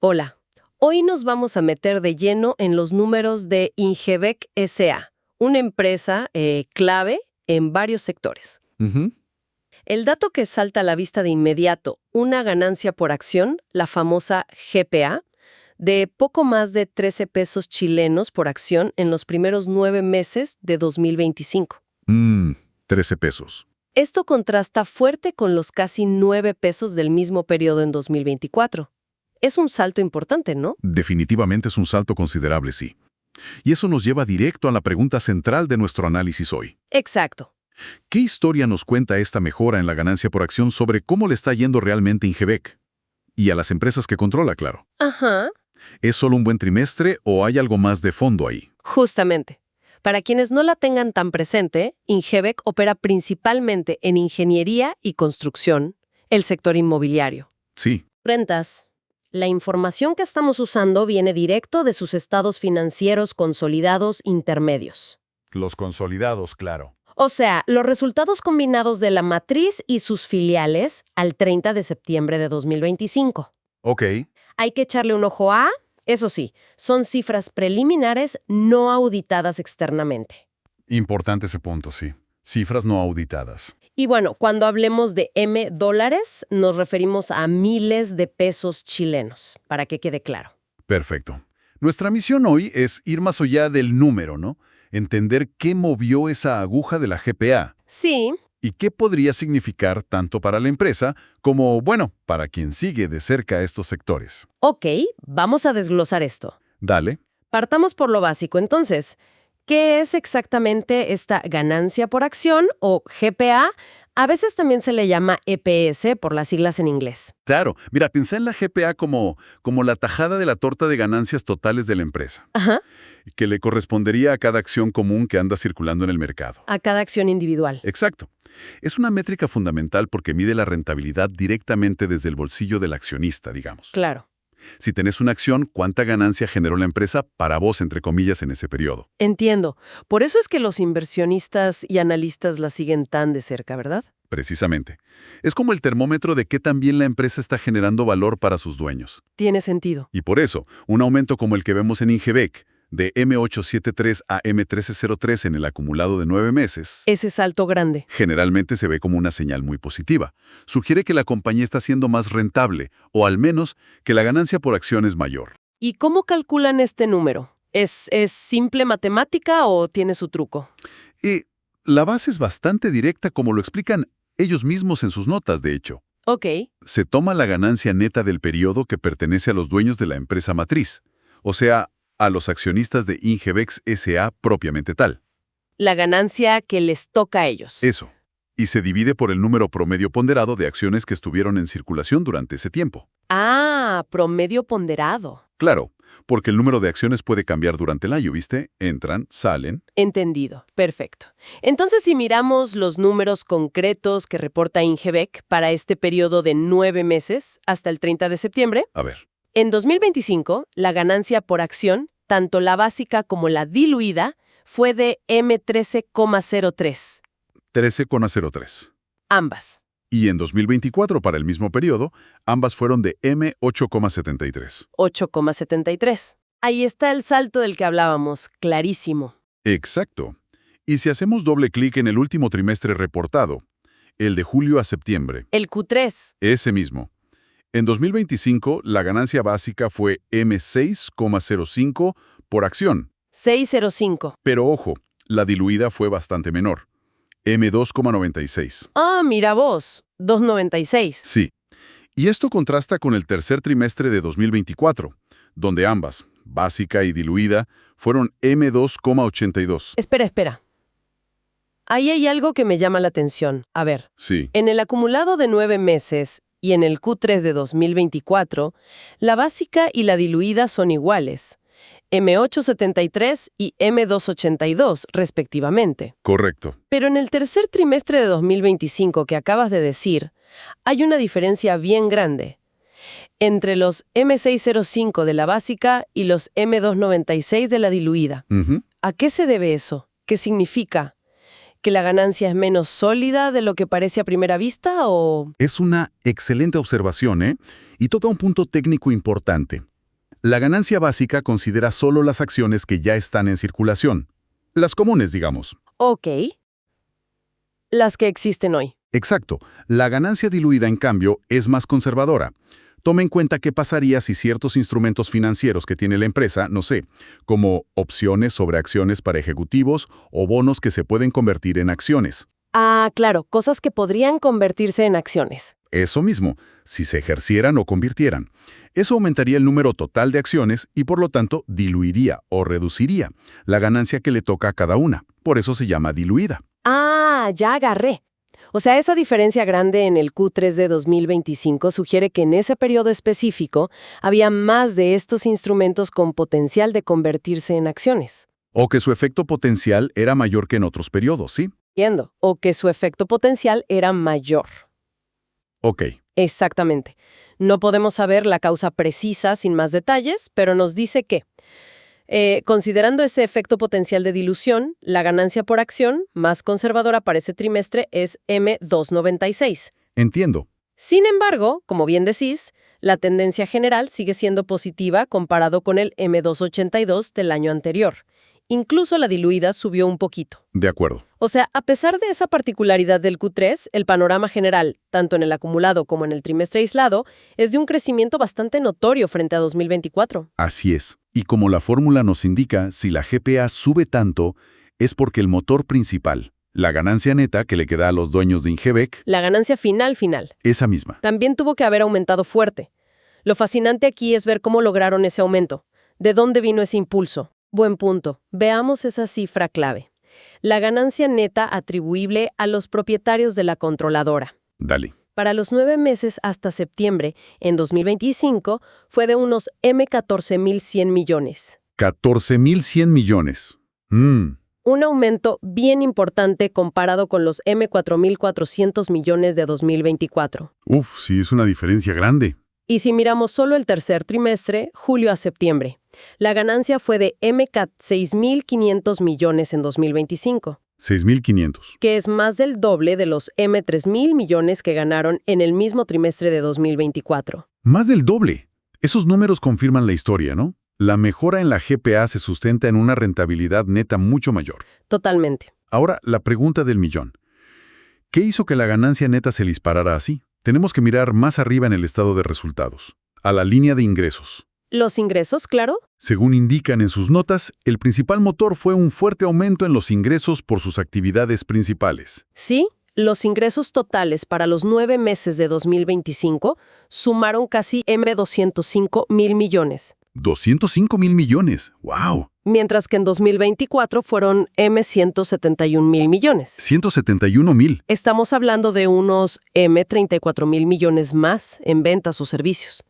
Hola, hoy nos vamos a meter de lleno en los números de Ingebec S.A., una empresa clave en varios sectores. Ujú. El dato que salta a la vista de inmediato, una ganancia por acción, la famosa GPA, de poco más de 13 pesos chilenos por acción en los primeros 9 meses de 2025. 13 pesos. Esto contrasta fuerte con los casi 9 pesos del mismo periodo en 2024. Es un salto importante, ¿no? Definitivamente es un salto considerable, sí. Y eso nos lleva directo a la pregunta central de nuestro análisis hoy. Exacto. ¿Qué historia nos cuenta esta mejora en la ganancia por acción sobre cómo le está yendo realmente Ingebec? Y a las empresas que controla, claro. Ajá. ¿Es solo un buen trimestre o hay algo más de fondo ahí? Justamente. Para quienes no la tengan tan presente, Ingebec opera principalmente en ingeniería y construcción, el sector inmobiliario. Sí, Rentas. La información que estamos usando viene directo de sus estados financieros consolidados intermedios. Los consolidados, claro. O sea, los resultados combinados de la matriz y sus filiales al 30 de septiembre de 2025. Ok, Hay que echarle un ojo a, eso sí, son cifras preliminares no auditadas externamente. importante ese punto, sí. Cifras no auditadas. Y bueno, cuando hablemos de M dólares, nos referimos a miles de pesos chilenos, para que quede claro. Perfecto. Nuestra misión hoy es ir más allá del número, ¿no? Entender qué movió esa aguja de la GPA Sí, y qué podría significar tanto para la empresa como, bueno, para quien sigue de cerca estos sectores. ok, vamos a desglosar esto. Dale. Partamos por lo básico, entonces. ¿Qué es exactamente esta ganancia por acción o GPA? A veces también se le llama EPS por las siglas en inglés. Claro, mira, pensé en la GPA como la tajada de la torta de ganancias totales de la empresa, Ajá, que le correspondería a cada acción común que anda circulando en el mercado. a cada acción individual. Exacto. Es una métrica fundamental porque mide la rentabilidad directamente desde el bolsillo del accionista, digamos. Claro, Si tenés una acción, ¿cuánta ganancia generó la empresa para vos, entre comillas, en ese periodo? entiendo. Por eso es que los inversionistas y analistas la siguen tan de cerca, ¿verdad? Precisamente. Es como el termómetro de qué tan bien la empresa está generando valor para sus dueños. Tiene sentido. Y por eso, un aumento como el que vemos en Ingebec, de M873 a M1303 en el acumulado de 9 meses, Ese salto grande. generalmente se ve como una señal muy positiva. Sugiere que la compañía está siendo más rentable, o al menos que la ganancia por acción es mayor. ¿Y cómo calculan este número? ¿Es simple matemática o tiene su truco? Y la base es bastante directa como lo explican ellos mismos en sus notas, de hecho. Ok, Se toma la ganancia neta del periodo que pertenece a los dueños de la empresa matriz, o sea, a los accionistas de Ingebex S.A. propiamente tal. la ganancia que les toca a ellos. Eso. Y se divide por el número promedio ponderado de acciones que estuvieron en circulación durante ese tiempo. Ah, promedio ponderado. Claro, porque el número de acciones puede cambiar durante el año, ¿viste? Entran, salen. Entendido. Perfecto. Entonces, si miramos los números concretos que reporta Ingebec para este periodo de 9 meses hasta el 30 de septiembre, A ver, en 2025, la ganancia por acción, tanto la básica como la diluida, fue de M13,03. 13,03. Ambas. Y en 2024, para el mismo periodo, ambas fueron de M8,73. 8,73. Ahí está el salto del que hablábamos, clarísimo. Exacto. Y si hacemos doble clic en el último trimestre reportado, el de julio a septiembre, El Q3, ese mismo. En 2025, la ganancia básica fue M6,05 por acción. 605. Pero ojo, la diluida fue bastante menor. M2,96. Ah, mira vos, 296. Sí. Y esto contrasta con el tercer trimestre de 2024, donde ambas, básica y diluida, fueron M2,82. Espera. Ahí hay algo que me llama la atención. A ver, Sí, en el acumulado de 9 meses y en el Q3 de 2024, la básica y la diluida son iguales. M873 y M282, respectivamente. correcto. Pero en el tercer trimestre de 2025 que acabas de decir, hay una diferencia bien grande entre los M605 de la básica y los M296 de la diluida. Ujú. ¿A qué se debe eso? ¿Qué significa? ¿Que la ganancia es menos sólida de lo que parece a primera vista o...? Es una excelente observación, ¿eh? Y toca un punto técnico importante. La ganancia básica considera solo las acciones que ya están en circulación. Las comunes, digamos. Ok. Las que existen hoy. Exacto. La ganancia diluida, en cambio, es más conservadora. Toma en cuenta qué pasaría si ciertos instrumentos financieros que tiene la empresa, no sé, como opciones sobre acciones para ejecutivos o bonos que se pueden convertir en acciones. Ah, claro, cosas que podrían convertirse en acciones. Eso mismo, si se ejercieran o convirtieran. Eso aumentaría el número total de acciones y por lo tanto diluiría o reduciría la ganancia que le toca a cada una. Por eso se llama diluida. Ah, ya agarré. O sea, esa diferencia grande en el Q3 de 2025 sugiere que en ese periodo específico había más de estos instrumentos con potencial de convertirse en acciones. O que su efecto potencial era mayor que en otros periodos, ¿sí? Entiendo. O que su efecto potencial era mayor. Ok. Exactamente. No podemos saber la causa precisa sin más detalles, pero nos dice que, considerando ese efecto potencial de dilución, la ganancia por acción más conservadora para ese trimestre es M296. Entiendo. Sin embargo, como bien decís, la tendencia general sigue siendo positiva comparado con el M282 del año anterior. Incluso la diluida subió un poquito. De acuerdo. O sea, a pesar de esa particularidad del Q3, el panorama general, tanto en el acumulado como en el trimestre aislado, es de un crecimiento bastante notorio frente a 2024. Así es. Y como la fórmula nos indica, si la GPA sube tanto, es porque el motor principal, la ganancia neta que le queda a los dueños de Ingebec, La ganancia final, esa misma. también tuvo que haber aumentado fuerte. Lo fascinante aquí es ver cómo lograron ese aumento. ¿De dónde vino ese impulso? Buen punto. Veamos esa cifra clave. La ganancia neta atribuible a los propietarios de la controladora. Dale. Para los 9 meses hasta septiembre, en 2025, fue de unos M14.100 millones. 14.100 millones. Un aumento bien importante comparado con los M4.400 millones de 2024. Uf, sí, es una diferencia grande. Y si miramos solo el tercer trimestre, julio a septiembre, la ganancia fue de MCAT 6.500 millones en 2025, 6.500. que es más del doble de los M3.000 millones que ganaron en el mismo trimestre de 2024. Más del doble. Esos números confirman la historia, ¿no? La mejora en la GPA se sustenta en una rentabilidad neta mucho mayor. Totalmente. Ahora, la pregunta del millón. ¿Qué hizo que la ganancia neta se disparara así? Tenemos que mirar más arriba en el estado de resultados, a la línea de ingresos. Los ingresos, claro. Según indican en sus notas, el principal motor fue un fuerte aumento en los ingresos por sus actividades principales. Sí, los ingresos totales para los 9 meses de 2025 sumaron casi M205.000 millones. 205.000 millones. ¡Wow! Mientras que en 2024 fueron M171.000 millones. 171.000. Estamos hablando de unos M34.000 millones más en ventas o servicios.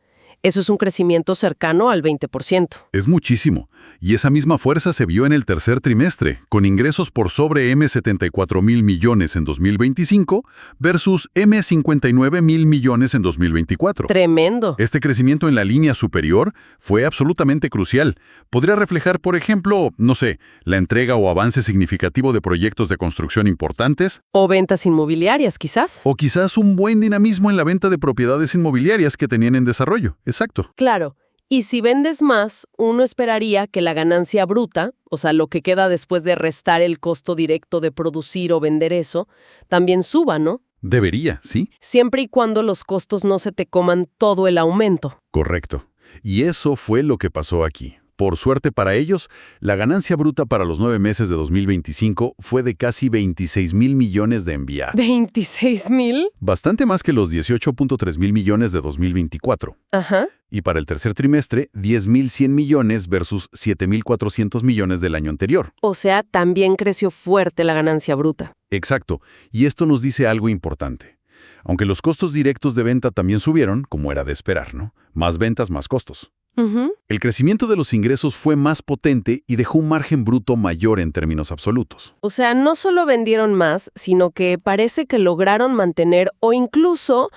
Eso es un crecimiento cercano al 20%. Es muchísimo. Y esa misma fuerza se vio en el tercer trimestre, con ingresos por sobre M74.000 millones en 2025 versus M59.000 millones en 2024. Tremendo. Este crecimiento en la línea superior fue absolutamente crucial. Podría reflejar, por ejemplo, no sé, la entrega o avance significativo de proyectos de construcción importantes, O ventas inmobiliarias, quizás. o quizás un buen dinamismo en la venta de propiedades inmobiliarias que tenían en desarrollo. Exacto. Claro. Y si vendes más, uno esperaría que la ganancia bruta, o sea, lo que queda después de restar el costo directo de producir o vender eso, también suba, ¿no? Debería, ¿sí? Siempre y cuando los costos no se te coman todo el aumento. Correcto. Y eso fue lo que pasó aquí. Por suerte para ellos, la ganancia bruta para los 9 meses de 2025 fue de casi 26.000 millones de enviar. ¿26.000? Bastante más que los 18.3 mil millones de 2024. Ajá. Y para el tercer trimestre, 10.100 millones versus 7.400 millones del año anterior. O sea, también creció fuerte la ganancia bruta. Exacto. Y esto nos dice algo importante. Aunque los costos directos de venta también subieron, como era de esperar, ¿no? Más ventas, más costos. Ujú. El crecimiento de los ingresos fue más potente y dejó un margen bruto mayor en términos absolutos. O sea, no solo vendieron más, sino que parece que lograron mantener o incluso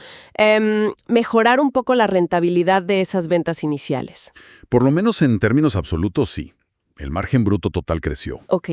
mejorar un poco la rentabilidad de esas ventas iniciales. Por lo menos en términos absolutos, sí. el margen bruto total creció. Ok.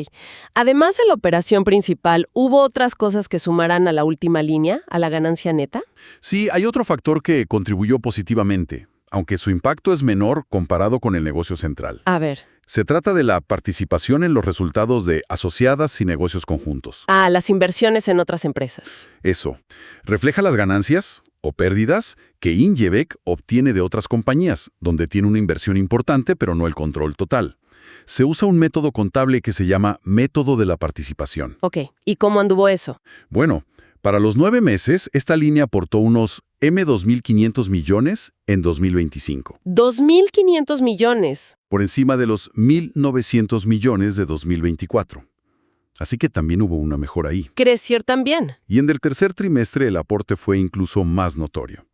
Además de la operación principal, ¿hubo otras cosas que sumaran a la última línea, a la ganancia neta? Sí, hay otro factor que contribuyó positivamente, aunque su impacto es menor comparado con el negocio central. A ver. Se trata de la participación en los resultados de asociadas y negocios conjuntos. Ah, las inversiones en otras empresas. Eso refleja las ganancias o pérdidas que Ingebec obtiene de otras compañías, donde tiene una inversión importante pero no el control total. Se usa un método contable que se llama método de la participación. Ok. ¿Y cómo anduvo eso? Bueno, para los 9 meses, esta línea aportó unos $2.500 millones en 2025, 2.500 millones. por encima de los 1.900 millones de 2024. Así que también hubo una mejora ahí. Creció también. Y en el tercer trimestre el aporte fue incluso más notorio.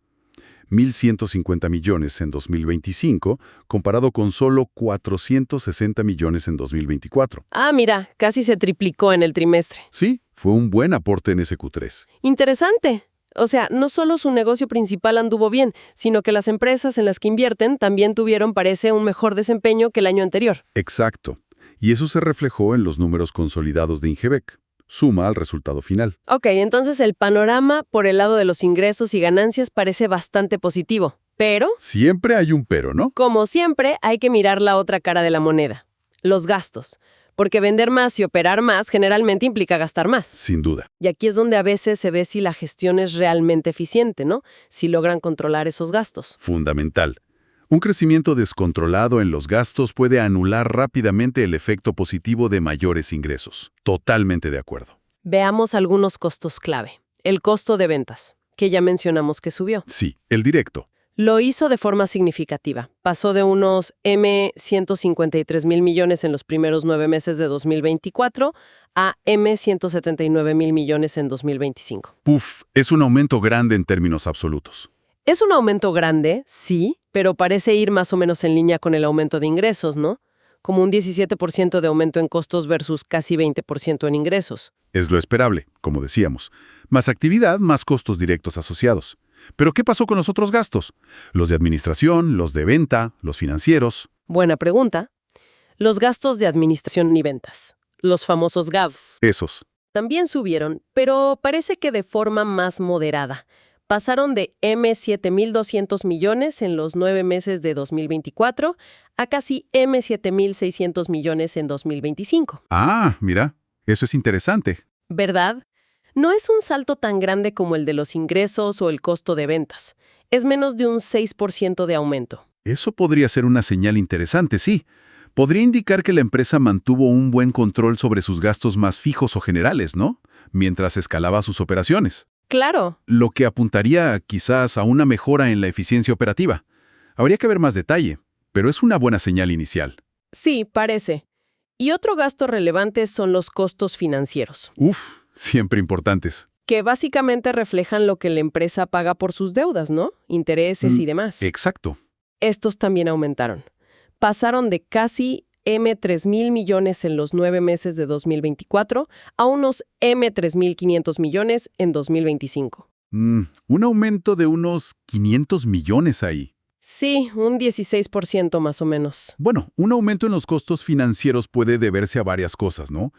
1.150 millones en 2025, comparado con solo 460 millones en 2024. Ah, mira, casi se triplicó en el trimestre. Sí, fue un buen aporte en ese Q3. Interesante. O sea, no solo su negocio principal anduvo bien, sino que las empresas en las que invierten también tuvieron, parece, un mejor desempeño que el año anterior. Exacto. Y eso se reflejó en los números consolidados de Ingebec. Suma al resultado final. Ok, entonces el panorama por el lado de los ingresos y ganancias parece bastante positivo. Pero, Siempre hay un pero, ¿no? como siempre, hay que mirar la otra cara de la moneda. Los gastos. Porque vender más y operar más generalmente implica gastar más. Sin duda. Y aquí es donde a veces se ve si la gestión es realmente eficiente, ¿no? Si logran controlar esos gastos. Fundamental. Un crecimiento descontrolado en los gastos puede anular rápidamente el efecto positivo de mayores ingresos. Totalmente de acuerdo. Veamos algunos costos clave. El costo de ventas, que ya mencionamos que subió. Sí, el directo. Lo hizo de forma significativa. Pasó de unos $153.000 millones en los primeros 9 meses de 2024 a $179.000 millones en 2025. Puf, es un aumento grande en términos absolutos. Es un aumento grande, sí, pero parece ir más o menos en línea con el aumento de ingresos, ¿no? Como un 17% de aumento en costos versus casi 20% en ingresos. Es lo esperable, como decíamos. Más actividad, más costos directos asociados. Pero ¿qué pasó con los otros gastos? Los de administración, los de venta, los financieros. Buena pregunta. Los gastos de administración y ventas, los famosos GAV, Esos. también subieron, pero parece que de forma más moderada. Pasaron de $7.200 millones en los 9 meses de 2024 a casi $7.600 millones en 2025. Ah, mira, eso es interesante. ¿Verdad? No es un salto tan grande como el de los ingresos o el costo de ventas. Es menos de un 6% de aumento. Eso podría ser una señal interesante, sí. Podría indicar que la empresa mantuvo un buen control sobre sus gastos más fijos o generales, ¿no? Mientras escalaba sus operaciones. Claro. Lo que apuntaría quizás a una mejora en la eficiencia operativa. Habría que ver más detalle, pero es una buena señal inicial. Sí, parece. Y otro gasto relevante son los costos financieros, Uf, siempre importantes. que básicamente reflejan lo que la empresa paga por sus deudas, ¿no? Intereses y demás. Exacto. Estos también aumentaron. Pasaron de casi $3.000 millones en los 9 meses de 2024 a unos $3.500 millones en 2025. Un aumento de unos 500 millones ahí. Sí, un 16% más o menos. Bueno, un aumento en los costos financieros puede deberse a varias cosas, ¿no?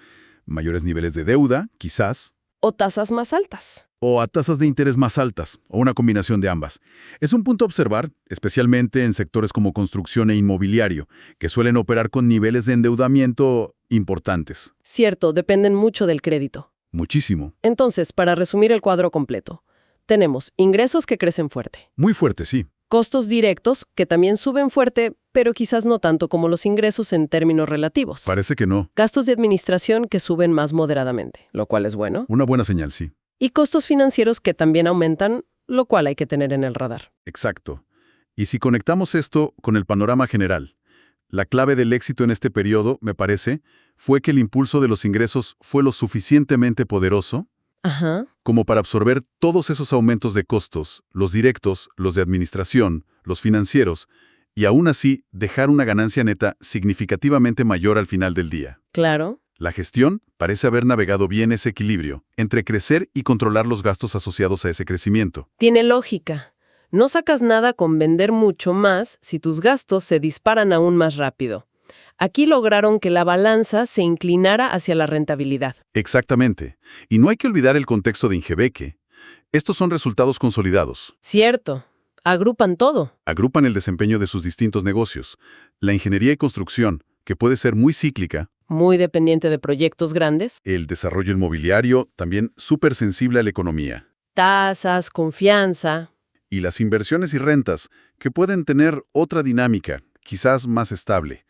Mayores niveles de deuda, quizás, O tasas más altas. o a tasas de interés más altas, o una combinación de ambas. Es un punto a observar, especialmente en sectores como construcción e inmobiliario, que suelen operar con niveles de endeudamiento importantes. Cierto, dependen mucho del crédito. Muchísimo. Entonces, para resumir el cuadro completo, tenemos ingresos que crecen fuerte, Muy fuerte, sí. costos directos que también suben fuerte, pero quizás no tanto como los ingresos en términos relativos. Parece que no. Gastos de administración que suben más moderadamente, lo cual es bueno. Una buena señal, sí. Y costos financieros que también aumentan, lo cual hay que tener en el radar. Exacto. Y si conectamos esto con el panorama general, la clave del éxito en este periodo, me parece, fue que el impulso de los ingresos fue lo suficientemente poderoso Ajá. como para absorber todos esos aumentos de costos, los directos, los de administración, los financieros, y aún así dejar una ganancia neta significativamente mayor al final del día. Claro. La gestión parece haber navegado bien ese equilibrio entre crecer y controlar los gastos asociados a ese crecimiento. Tiene lógica. No sacas nada con vender mucho más si tus gastos se disparan aún más rápido. Aquí lograron que la balanza se inclinara hacia la rentabilidad. Exactamente. Y no hay que olvidar el contexto de Ingebeque. Estos son resultados consolidados. Cierto. Agrupan todo. Agrupan el desempeño de sus distintos negocios. La ingeniería y construcción, que puede ser muy cíclica. Muy dependiente de proyectos grandes. El desarrollo inmobiliario, también súper sensible a la economía. Tasas, confianza. Y las inversiones y rentas, que pueden tener otra dinámica, quizás más estable.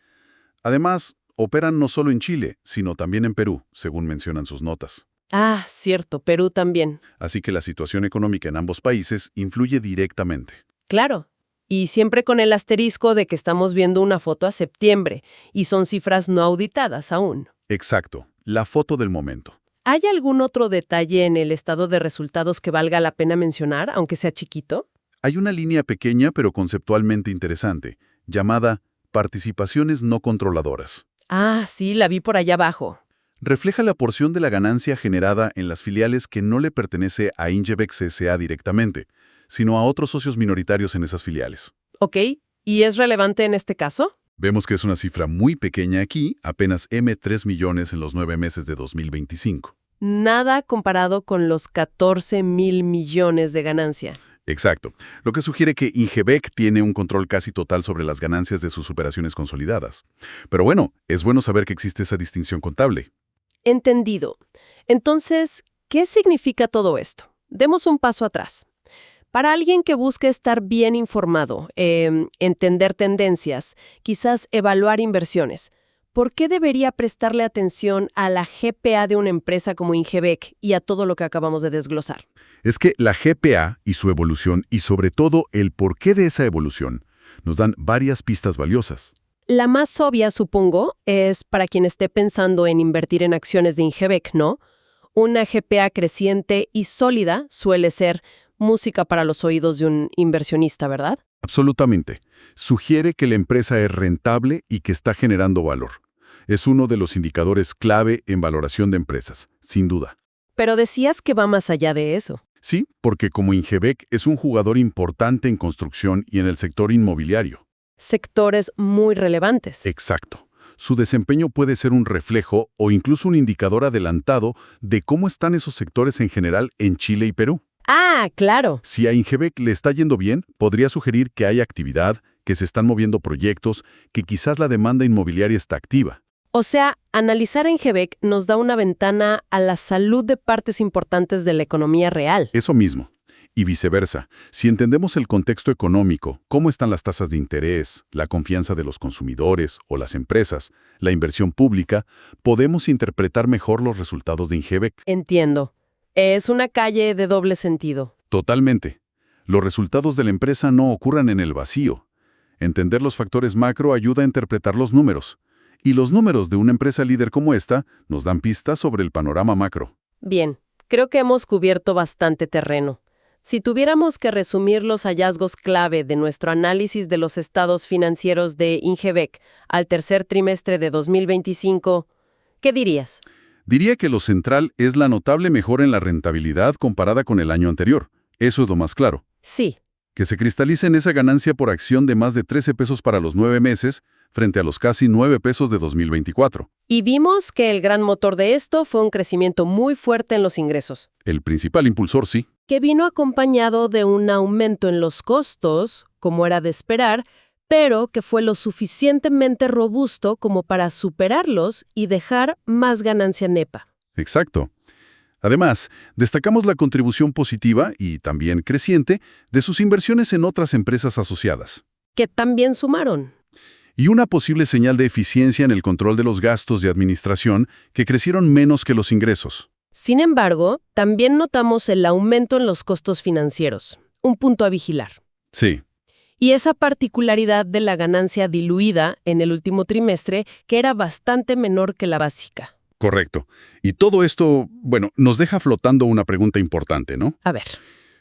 Además, operan no solo en Chile, sino también en Perú, según mencionan sus notas. Ah, cierto, Perú también. Así que la situación económica en ambos países influye directamente. Claro. Y siempre con el asterisco de que estamos viendo una foto a septiembre, y son cifras no auditadas aún. Exacto, la foto del momento. ¿Hay algún otro detalle en el estado de resultados que valga la pena mencionar, aunque sea chiquito? Hay una línea pequeña pero conceptualmente interesante, llamada participaciones no controladoras. Ah, sí, la vi por allá abajo. Refleja la porción de la ganancia generada en las filiales que no le pertenece a Ingebex S.A. directamente, sino a otros socios minoritarios en esas filiales. Ok, ¿y es relevante en este caso? Vemos que es una cifra muy pequeña aquí, apenas $3 millones en los 9 meses de 2025. Nada comparado con los 14,000 millones de ganancia. Exacto, lo que sugiere que Ingebec tiene un control casi total sobre las ganancias de sus operaciones consolidadas. Pero bueno, es bueno saber que existe esa distinción contable. Entendido. Entonces, ¿qué significa todo esto? Demos un paso atrás. Para alguien que busque estar bien informado, entender tendencias, quizás evaluar inversiones, ¿por qué debería prestarle atención a la GPA de una empresa como Ingebec y a todo lo que acabamos de desglosar? Es que la GPA y su evolución, y sobre todo el porqué de esa evolución, nos dan varias pistas valiosas. La más obvia, supongo, es para quien esté pensando en invertir en acciones de Ingebec, ¿no? Una GPA creciente y sólida suele ser música para los oídos de un inversionista, ¿verdad? Absolutamente. Sugiere que la empresa es rentable y que está generando valor. Es uno de los indicadores clave en valoración de empresas, sin duda. Pero decías que va más allá de eso. Sí, porque como Ingebec es un jugador importante en construcción y en el sector inmobiliario. Sectores muy relevantes. Exacto. Su desempeño puede ser un reflejo o incluso un indicador adelantado de cómo están esos sectores en general en Chile y Perú. Ah, claro. Si a Ingebec le está yendo bien, podría sugerir que hay actividad, que se están moviendo proyectos, que quizás la demanda inmobiliaria está activa. O sea, analizar a Ingebec nos da una ventana a la salud de partes importantes de la economía real. Eso mismo. Y viceversa, si entendemos el contexto económico, cómo están las tasas de interés, la confianza de los consumidores o las empresas, la inversión pública, podemos interpretar mejor los resultados de Ingebec. Entiendo. Es una calle de doble sentido. Totalmente. Los resultados de la empresa no ocurran en el vacío. Entender los factores macro ayuda a interpretar los números. Y los números de una empresa líder como esta nos dan pistas sobre el panorama macro. Bien, creo que hemos cubierto bastante terreno. Si tuviéramos que resumir los hallazgos clave de nuestro análisis de los estados financieros de Ingebec al tercer trimestre de 2025, ¿qué dirías? Diría que lo central es la notable mejora en la rentabilidad comparada con el año anterior. Eso es lo más claro. Sí. Que se cristalice en esa ganancia por acción de más de 13 pesos para los 9 meses frente a los casi 9 pesos de 2024. Y vimos que el gran motor de esto fue un crecimiento muy fuerte en los ingresos, El principal impulsor, sí. que vino acompañado de un aumento en los costos, como era de esperar, pero que fue lo suficientemente robusto como para superarlos y dejar más ganancia nepa. Exacto. Además, destacamos la contribución positiva y también creciente de sus inversiones en otras empresas asociadas. Que también sumaron. Y una posible señal de eficiencia en el control de los gastos de administración que crecieron menos que los ingresos. Sin embargo, también notamos el aumento en los costos financieros, un punto a vigilar. Sí. Y esa particularidad de la ganancia diluida en el último trimestre, que era bastante menor que la básica. Correcto. Y todo esto, bueno, nos deja flotando una pregunta importante, ¿no? A ver.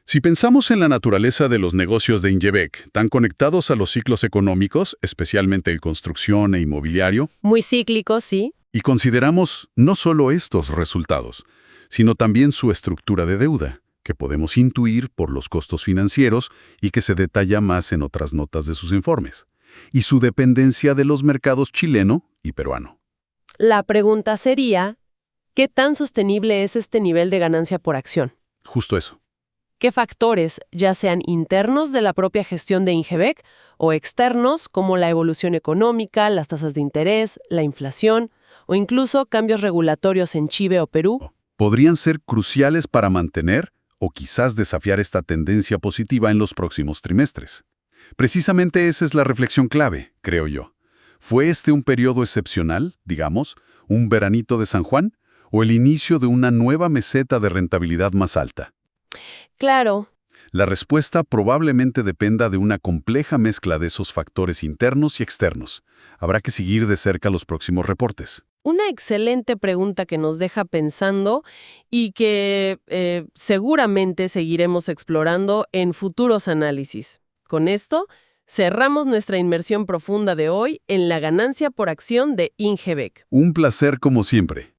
Si pensamos en la naturaleza de los negocios de Ingebec, tan conectados a los ciclos económicos, especialmente el construcción e inmobiliario, Muy cíclico, sí. y consideramos no solo estos resultados, sino también su estructura de deuda, que podemos intuir por los costos financieros y que se detalla más en otras notas de sus informes. y su dependencia de los mercados chileno y peruano. La pregunta sería, ¿qué tan sostenible es este nivel de ganancia por acción? Justo eso. ¿Qué factores, ya sean internos de la propia gestión de Ingebec o externos como la evolución económica, las tasas de interés, la inflación o incluso cambios regulatorios en Chile o Perú, podrían ser cruciales para mantener o quizás desafiar esta tendencia positiva en los próximos trimestres? Precisamente esa es la reflexión clave, creo yo. ¿Fue este un periodo excepcional, digamos, un veranito de San Juan, o el inicio de una nueva meseta de rentabilidad más alta? Claro, La respuesta probablemente dependa de una compleja mezcla de esos factores internos y externos. Habrá que seguir de cerca los próximos reportes. una excelente pregunta que nos deja pensando y que seguramente seguiremos explorando en futuros análisis. Con esto, cerramos nuestra inmersión profunda de hoy en la ganancia por acción de Ingebec. Un placer como siempre.